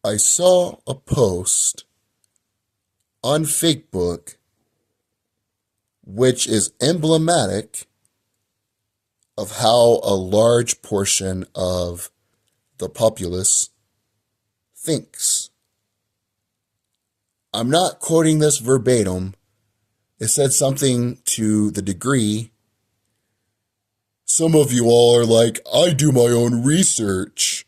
I saw a post on Facebook which is emblematic of how a large portion of the populace thinks. I'm not quoting this verbatim. It said something to the degree, some of you all are like, I do my own research.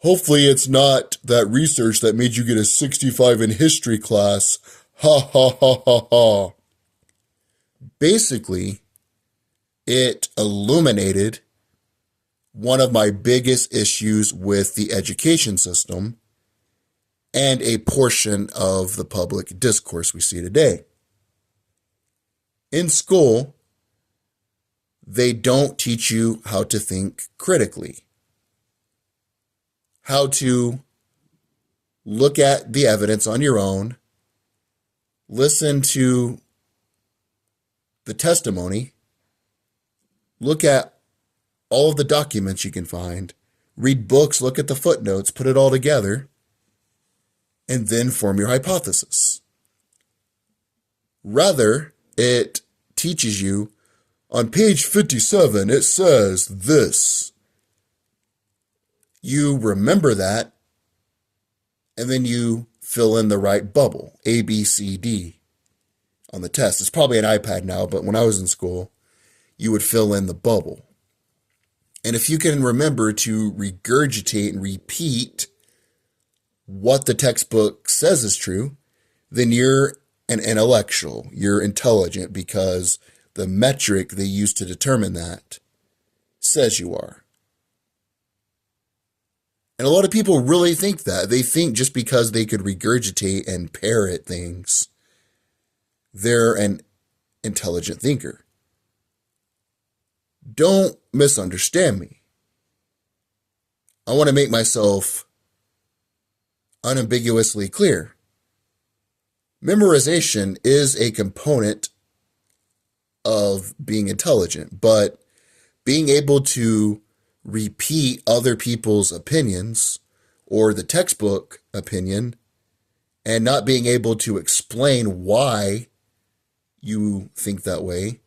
Hopefully it's not that research that made you get a 65 in history class. Ha ha ha ha ha. Basically, it illuminated one of my biggest issues with the education system and a portion of the public discourse we see today. In school, they don't teach you how to think critically, how to look at the evidence on your own, listen to the testimony, look at all of the documents you can find, read books, look at the footnotes, put it all together, and then form your hypothesis. Rather, it teaches you, on page 57, it says this. You remember that, and then you fill in the right bubble, A, B, C, D, on the test. It's probably an iPad now, but when I was in school, you would fill in the bubble. And if you can remember to regurgitate and repeat what the textbook says is true, then you're an intellectual, you're intelligent, because the metric they use to determine that says you are. And a lot of people really think that. They think just because they could regurgitate and parrot things, they're an intelligent thinker. Don't misunderstand me. I want to make myself unambiguously clear. Memorization is a component of being intelligent, but being able to repeat other people's opinions or the textbook opinion and not being able to explain why you think that way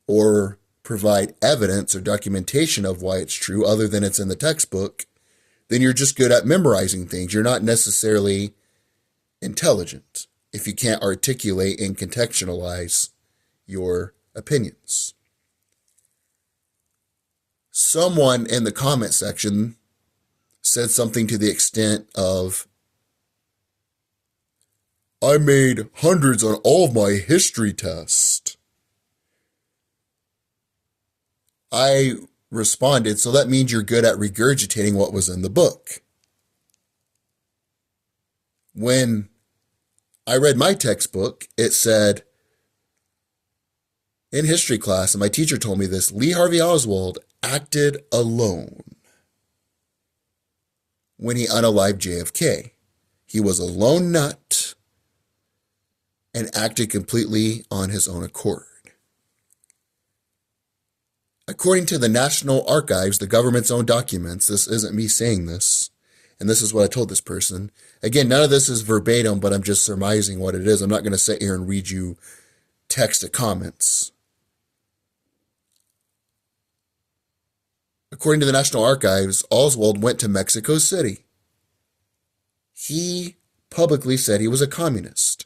or provide evidence or documentation of why it's true other than it's in the textbook, then you're just good at memorizing things. You're not necessarily intelligent if you can't articulate and contextualize your opinions. Someone in the comment section said something to the extent of, I made hundreds on all of my history tests. I responded, so that means you're good at regurgitating what was in the book. When I read my textbook, it said, in history class, and my teacher told me this, Lee Harvey Oswald acted alone when he unalived JFK. He was a lone nut and acted completely on his own accord. According to the National Archives, the government's own documents, this isn't me saying this, and this is what I told this person. Again, none of this is verbatim, but I'm just surmising what it is. I'm not going to sit here and read you text to comments. According to the National Archives, Oswald went to Mexico City. He publicly said he was a communist.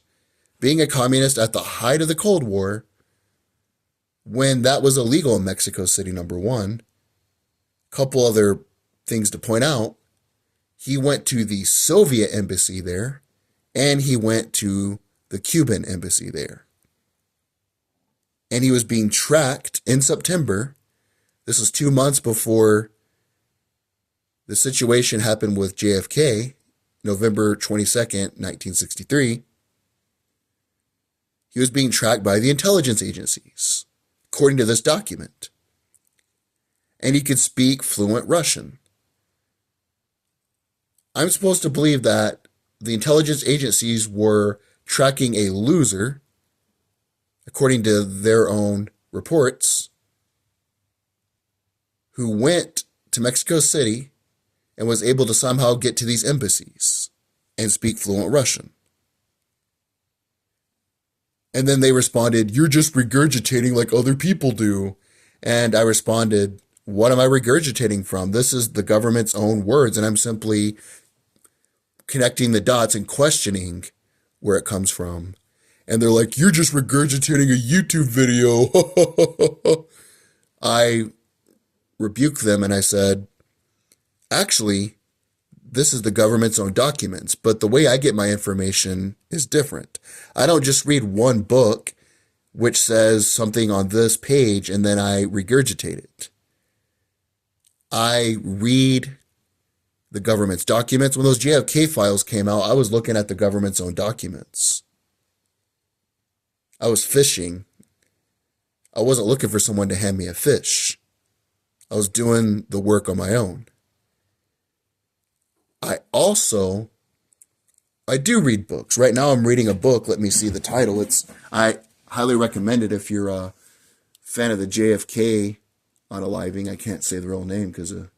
Being a communist at the height of the Cold War, when that was illegal in Mexico City, number one. Couple other things to point out. He went to the Soviet embassy there, and he went to the Cuban embassy there. And he was being tracked in September. This was 2 months before the situation happened with JFK, November 22nd, 1963. He was being tracked by the intelligence agencies, according to this document. And he could speak fluent Russian. I'm supposed to believe that the intelligence agencies were tracking a loser, according to their own reports, who went to Mexico City and was able to somehow get to these embassies and speak fluent Russian. And then they responded, "You're just regurgitating like other people do." And I responded, "What am I regurgitating from? This is the government's own words, and I'm simply connecting the dots and questioning where it comes from." And they're like, "You're just regurgitating a YouTube video." I rebuked them and I said, "Actually, this is the government's own documents, but the way I get my information is different. I don't just read one book which says something on this page and then I regurgitate it. I read the government's documents. When those JFK files came out, I was looking at the government's own documents. I was fishing. I wasn't looking for someone to hand me a fish. I was doing the work on my own. I do read books. Right now I'm reading a book. Let me see the title. I highly recommend it if you're a fan of the JFK unaliving. I can't say the real name because of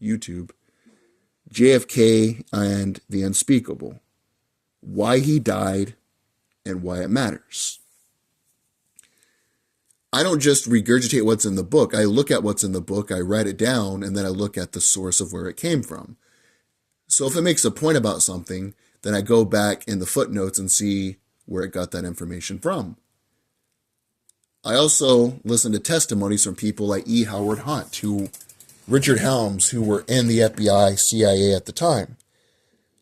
YouTube. JFK and the Unspeakable. Why he died and why it matters. I don't just regurgitate what's in the book. I look at what's in the book, I write it down, and then I look at the source of where it came from. So if it makes a point about something, then I go back in the footnotes and see where it got that information from. I also listen to testimonies from people like E. Howard Hunt, Richard Helms, who were in the FBI, CIA at the time.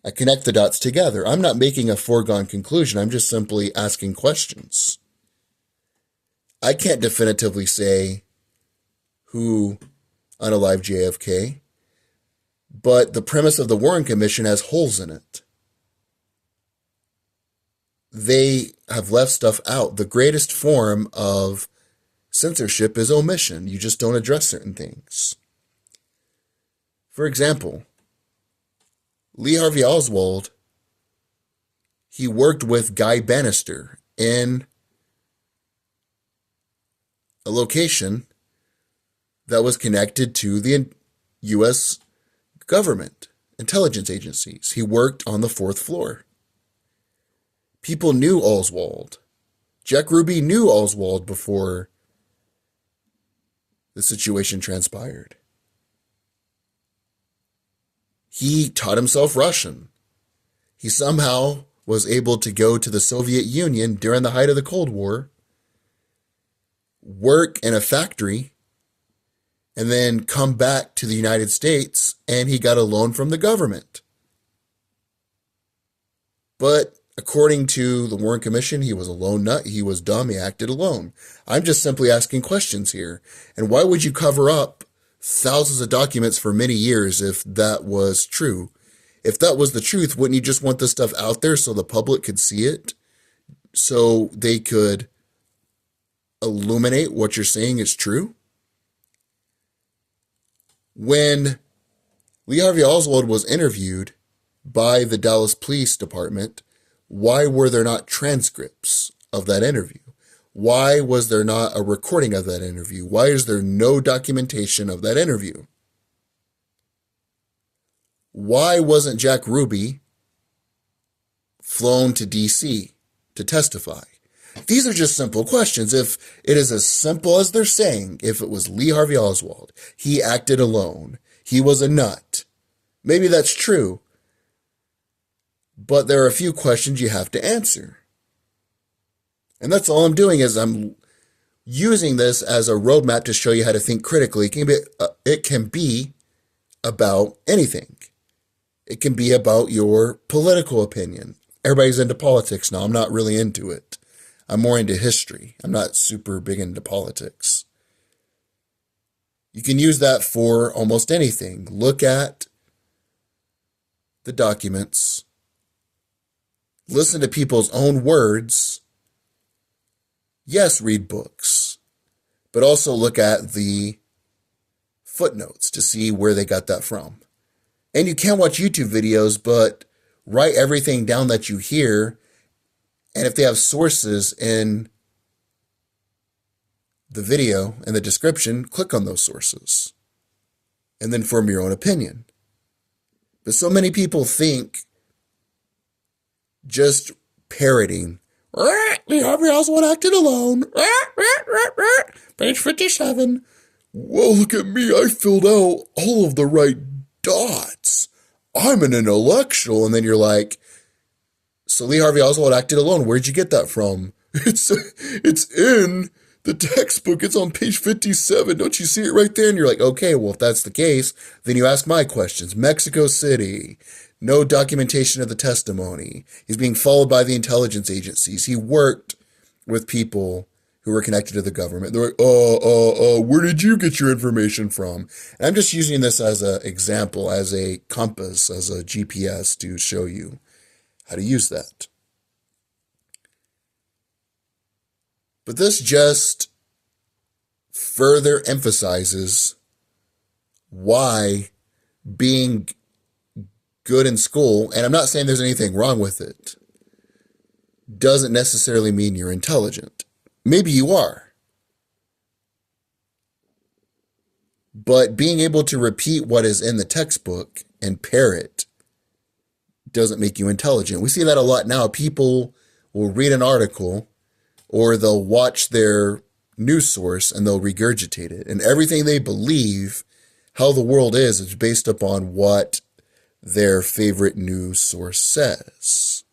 I connect the dots together. I'm not making a foregone conclusion. I'm just simply asking questions. I can't definitively say who unalived JFK, but the premise of the Warren Commission has holes in it. They have left stuff out. The greatest form of censorship is omission. You just don't address certain things. For example, Lee Harvey Oswald, he worked with Guy Bannister in a location that was connected to the U.S. government, intelligence agencies. He worked on the 4th floor. People knew Oswald. Jack Ruby knew Oswald before the situation transpired. He taught himself Russian. He somehow was able to go to the Soviet Union during the height of the Cold War, work in a factory, and then come back to the United States, and he got a loan from the government. But according to the Warren Commission, he was a lone nut, he was dumb, he acted alone. I'm just simply asking questions here. And why would you cover up thousands of documents for many years if that was true? If that was the truth, wouldn't you just want this stuff out there so the public could see it? So they could illuminate what you're saying is true? When Lee Harvey Oswald was interviewed by the Dallas Police Department, why were there not transcripts of that interview? Why was there not a recording of that interview? Why is there no documentation of that interview? Why wasn't Jack Ruby flown to D.C. to testify? These are just simple questions. If it is as simple as they're saying, if it was Lee Harvey Oswald, he acted alone, he was a nut, maybe that's true. But there are a few questions you have to answer. And that's all I'm doing is I'm using this as a roadmap to show you how to think critically. It can be about anything. It can be about your political opinion. Everybody's into politics now. I'm not really into it. I'm more into history. I'm not super big into politics. You can use that for almost anything. Look at the documents. Listen to people's own words. Yes, read books, but also look at the footnotes to see where they got that from. And you can watch YouTube videos, but write everything down that you hear. And if they have sources in the video and the description, click on those sources and then form your own opinion. But so many people think just parroting, Lee Harvey Oswald acted alone, page 57. Well, look at me, I filled out all of the right dots. I'm an intellectual. And then you're like, so Lee Harvey Oswald acted alone. Where'd you get that from? It's in the textbook. It's on page 57. Don't you see it right there? And you're like, okay, well, if that's the case, then you ask my questions. Mexico City, no documentation of the testimony. He's being followed by the intelligence agencies. He worked with people who were connected to the government. They're like, where did you get your information from? And I'm just using this as an example, as a compass, as a GPS to show you how to use that. But this just further emphasizes why being good in school, and I'm not saying there's anything wrong with it, doesn't necessarily mean you're intelligent. Maybe you are. But being able to repeat what is in the textbook and parrot doesn't make you intelligent. We see that a lot now. People will read an article or they'll watch their news source and they'll regurgitate it. And everything they believe, how the world is based upon what their favorite news source says.